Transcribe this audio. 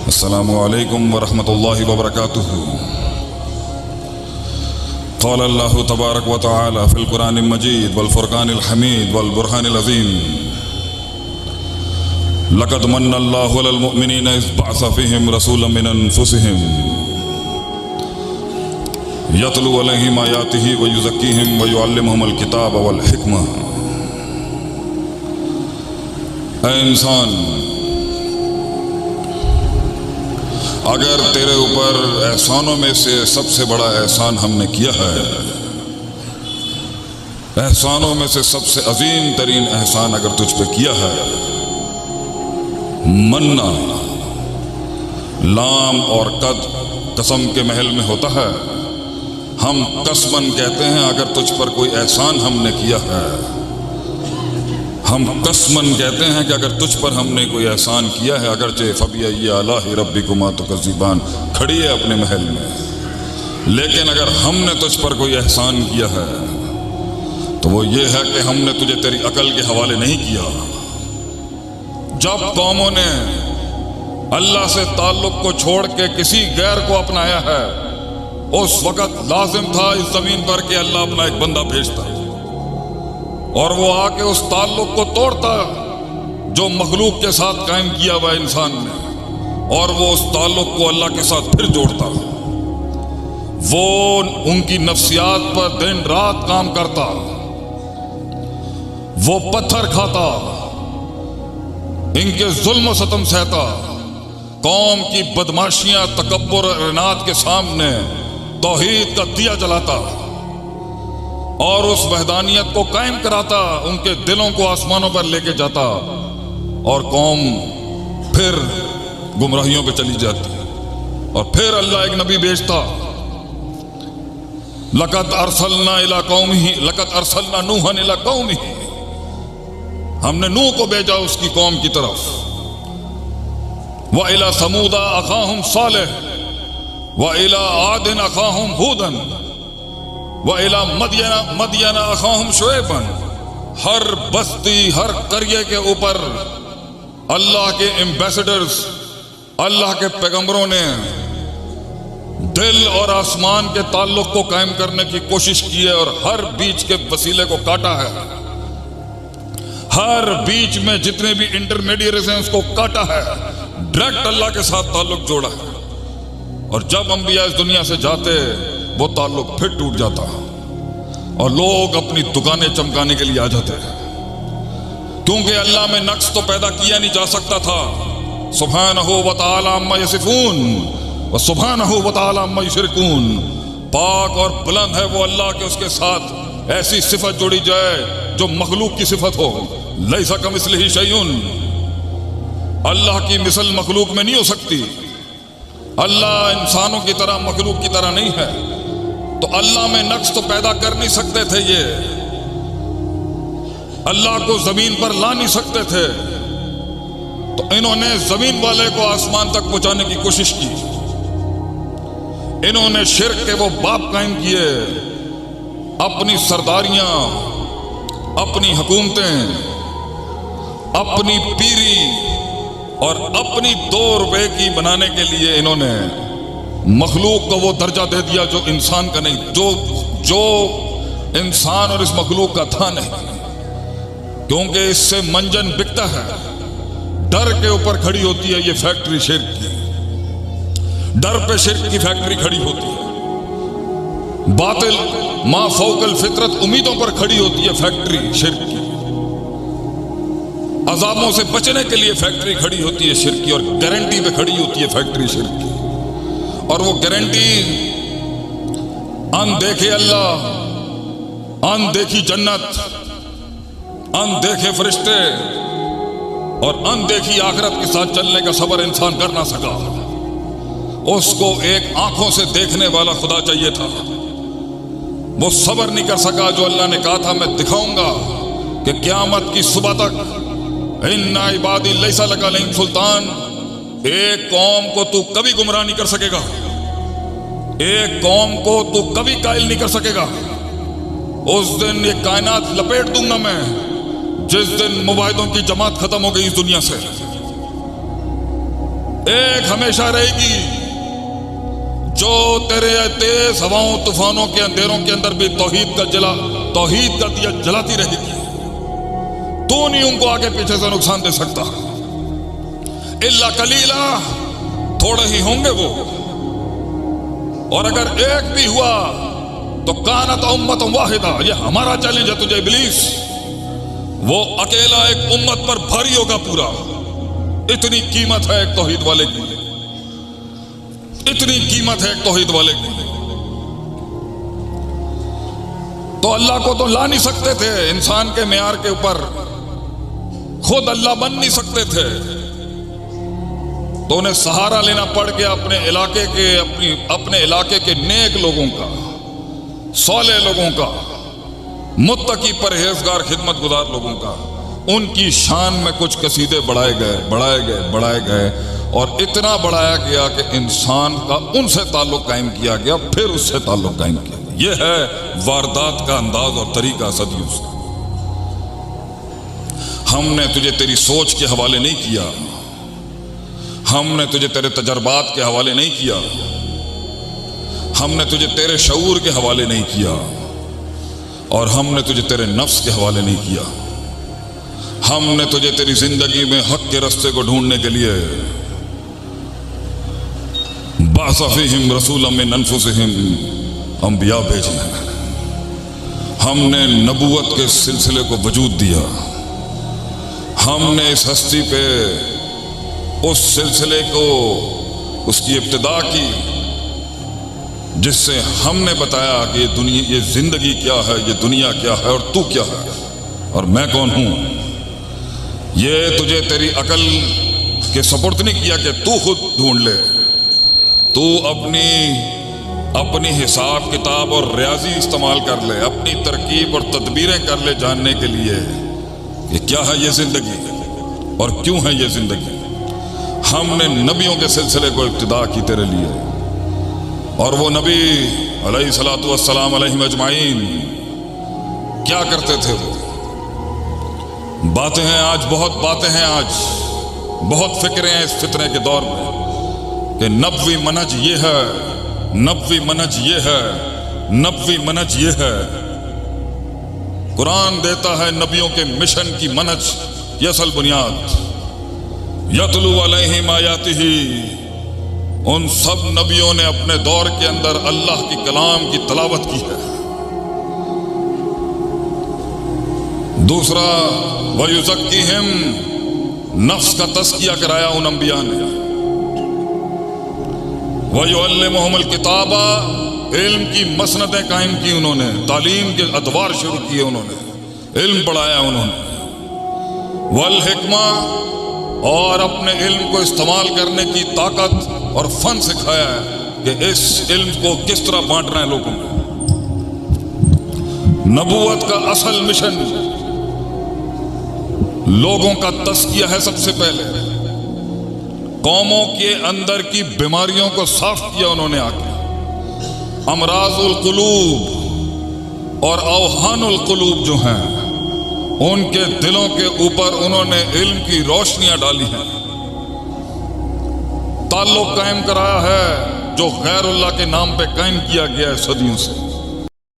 السلام علیکم ورحمۃ اللہ وبرکاتہ۔ قال اللہ تبارک و تعالی فی القرآن المجید والفرقان الحمید والبرہان العظیم لقد من اللہ علی المؤمنین اذ بعث فیہم رسولا من انفسہم یتلو علیہم آیاتہ ویزکیہم ویعلمہم الکتاب والحکمہ۔ اے انسان، اگر تیرے اوپر احسانوں میں سے سب سے بڑا احسان ہم نے کیا ہے، احسانوں میں سے سب سے عظیم ترین احسان اگر تجھ پہ کیا ہے، مننا لام اور قد قسم کے محل میں ہوتا ہے، ہم قسمن کہتے ہیں اگر تجھ پر کوئی احسان ہم نے کیا ہے، ہم قسمن کہتے ہیں کہ اگر تجھ پر ہم نے کوئی احسان کیا ہے، اگرچہ فبأي آلاء ربكما تكذبان کھڑی ہے اپنے محل میں، لیکن اگر ہم نے تجھ پر کوئی احسان کیا ہے تو وہ یہ ہے کہ ہم نے تجھے تیری عقل کے حوالے نہیں کیا۔ جب قوموں نے اللہ سے تعلق کو چھوڑ کے کسی غیر کو اپنایا ہے، اس وقت لازم تھا اس زمین پر کہ اللہ اپنا ایک بندہ بھیجتا اور وہ آ کے اس تعلق کو توڑتا جو مخلوق کے ساتھ قائم کیا ہوا انسان نے، اور وہ اس تعلق کو اللہ کے ساتھ پھر جوڑتا، وہ ان کی نفسیات پر دن رات کام کرتا، وہ پتھر کھاتا، ان کے ظلم و ستم سہتا، قوم کی بدماشیاں تکبر اور اناد کے سامنے توحید کا دیا جلاتا اور اس وحدانیت کو قائم کراتا، ان کے دلوں کو آسمانوں پر لے کے جاتا، اور قوم پھر گمراہیوں پہ چلی جاتی، اور پھر اللہ ایک نبی بھیجتا۔ لقد ارسلنا الی قومہ، لقد ارسلنا نوحا الی قومہ، ہم نے نوح کو بھیجا اس کی قوم کی طرف۔ وَإِلَى ثَمُودَ أَخَاهُمْ صَالِحٌ وَإِلَى عَادٍ أَخَاهُمْ هُودًا وَإِلَى مَدْيَنَ أَخَاهُمْ شُعَيْبًا۔ ہر بستی، ہر قریے کے اوپر اللہ کے ایمبیسڈرز، اللہ کے پیغمبروں نے دل اور آسمان کے تعلق کو قائم کرنے کی کوشش کی ہے، اور ہر بیچ کے وسیلے کو کاٹا ہے، ہر بیچ میں جتنے بھی انٹرمیڈیٹریز ہیں اس کو کاٹا ہے، ڈائریکٹ اللہ کے ساتھ تعلق جوڑا ہے، اور جب انبیاء اس دنیا سے جاتے وہ تعلق پھر ٹوٹ جاتا اور لوگ اپنی دکانیں چمکانے کے لیے آ جاتے، کیونکہ اللہ میں نقص تو پیدا کیا نہیں جا سکتا تھا۔ سبحانہ و تعالی عما یصفون و سبحانہ و تعالی عما یشرکون، پاک اور بلند ہے وہ اللہ کے اس کے ساتھ ایسی صفت جوڑی جائے جو مخلوق کی صفت ہو۔ لیس کمثلہ شیء، اللہ کی مثل مخلوق میں نہیں ہو سکتی، اللہ انسانوں کی طرح مخلوق کی طرح نہیں ہے، تو اللہ میں نقص تو پیدا کر نہیں سکتے تھے، یہ اللہ کو زمین پر لا نہیں سکتے تھے، تو انہوں نے زمین والے کو آسمان تک پہنچانے کی کوشش کی، انہوں نے شرک کے وہ باپ قائم کیے، اپنی سرداریاں، اپنی حکومتیں، اپنی پیری اور اپنی 2 روپے کی بنانے کے لیے انہوں نے مخلوق کو وہ درجہ دے دیا جو انسان کا نہیں، جو انسان اور اس مخلوق کا تھا نہیں، کیونکہ اس سے منجن بکتا ہے، ڈر کے اوپر کھڑی ہوتی ہے یہ فیکٹری شرک کی، ڈر پہ شرک کی فیکٹری کھڑی ہوتی ہے، باطل ما فوق الفطرت امیدوں پر کھڑی ہوتی ہے فیکٹری شرک کی، عذابوں سے بچنے کے لیے فیکٹری کھڑی ہوتی ہے شرک کی، اور گارنٹی پہ کھڑی ہوتی ہے فیکٹری شرک کی، اور وہ گارنٹی ان دیکھے اللہ، ان دیکھی جنت، ان دیکھے فرشتے اور ان دیکھی آخرت کے ساتھ چلنے کا صبر انسان کر نہ سکا، اس کو ایک آنکھوں سے دیکھنے والا خدا چاہیے تھا، وہ صبر نہیں کر سکا جو اللہ نے کہا تھا میں دکھاؤں گا کہ قیامت کی صبح تک ان عبادی لیس لک علیہم سلطان، ایک قوم کو تو کبھی گمراہ نہیں کر سکے گا، ایک قوم کو تو کبھی قائل نہیں کر سکے گا، اس دن یہ کائنات لپیٹ دوں گا میں، جس دن مباحدوں کی جماعت ختم ہو گئی اس دنیا سے، ایک ہمیشہ رہے گی جو تیرے تیز ہواؤں طوفانوں کے اندھیروں کے اندر بھی توحید کا دیا جلاتی رہے گی. تو نہیں ان کو آگے پیچھے سے نقصان دے سکتا. الا قلیلا، تھوڑے ہی ہوں گے وہ، اور اگر ایک بھی ہوا تو کانت امت واحدہ. یہ ہمارا چیلنج ہے تجھے ابلیس. وہ اکیلا ایک امت پر بھاری ہوگا پورا. اتنی قیمت ہے ایک توحید والے کی، اتنی قیمت ہے ایک توحید والے کی. تو اللہ کو تو لا نہیں سکتے تھے انسان کے معیار کے اوپر، خود اللہ بن نہیں سکتے تھے، تو انہیں سہارا لینا پڑ گیا اپنے علاقے کے نیک لوگوں کا، صالح لوگوں کا، متقی پرہیزگار خدمت گزار لوگوں کا. ان کی شان میں کچھ قصیدے بڑھائے گئے اور اتنا بڑھایا گیا کہ انسان کا ان سے تعلق قائم کیا گیا، پھر اس سے تعلق قائم کیا گیا. یہ ہے واردات کا انداز اور طریقہ صدیوں سے. ہم نے تجھے تیری سوچ کے حوالے نہیں کیا، ہم نے تجھے تیرے تجربات کے حوالے نہیں کیا، ہم نے تجھے تیرے شعور کے حوالے نہیں کیا، اور ہم نے تجھے تیرے نفس کے حوالے نہیں کیا. ہم نے تجھے تیری زندگی میں حق کے رستے کو ڈھونڈنے کے لیے بعث فیہم رسولا من انفسہم انبیاء بھیجے ہیں. ہم نے نبوت کے سلسلے کو وجود دیا. ہم نے اس ہستی پہ اس سلسلے کو، اس کی ابتدا کی، جس سے ہم نے بتایا کہ یہ زندگی کیا ہے، یہ دنیا کیا ہے، اور تو کیا ہے، اور میں کون ہوں. یہ تجھے تیری عقل کے سپرد نہیں کیا کہ تو خود ڈھونڈ لے. تو اپنی حساب کتاب اور ریاضی استعمال کر لے، اپنی ترکیب اور تدبیریں کر لے جاننے کے لیے کہ کیا ہے یہ زندگی اور کیوں ہے یہ زندگی. ہم نے نبیوں کے سلسلے کو ابتدا کی تیرے لیے، اور وہ نبی علیہ الصلوۃ والسلام علیہم اجمعین کیا کرتے تھے. وہ باتیں ہیں آج، بہت باتیں ہیں آج، بہت فکریں ہیں اس فتنے کے دور میں کہ نبوی منہج یہ ہے، نبوی منہج یہ ہے، نبوی منہج یہ ہے. قرآن دیتا ہے نبیوں کے مشن کی منہج کی اصل بنیاد. یتلو علیہم آیاتہ، ان سب نبیوں نے اپنے دور کے اندر اللہ کی کلام کی تلاوت کی ہے. دوسرا وَيُزَكِّهِمْ، نفس کا تزکیہ کرایا ان انبیاء نے. وَيُعَلِّمُهُمُ الْكِتَابَ، علم کی مسندیں قائم کی انہوں نے، تعلیم کے ادوار شروع کیے انہوں نے، علم پڑھایا انہوں نے. وَالْحِكْمَةَ، اور اپنے علم کو استعمال کرنے کی طاقت اور فن سکھایا ہے کہ اس علم کو کس طرح بانٹنا ہے لوگوں میں. نبوت کا اصل مشن لوگوں کا تزکیہ ہے. سب سے پہلے قوموں کے اندر کی بیماریوں کو صاف کیا انہوں نے آ کے. امراض القلوب اور اوہان القلوب جو ہیں ان کے دلوں کے اوپر انہوں نے علم کی روشنیاں ڈالی ہیں. تعلق قائم کرایا ہے جو غیر اللہ کے نام پہ قائم کیا گیا ہے صدیوں سے.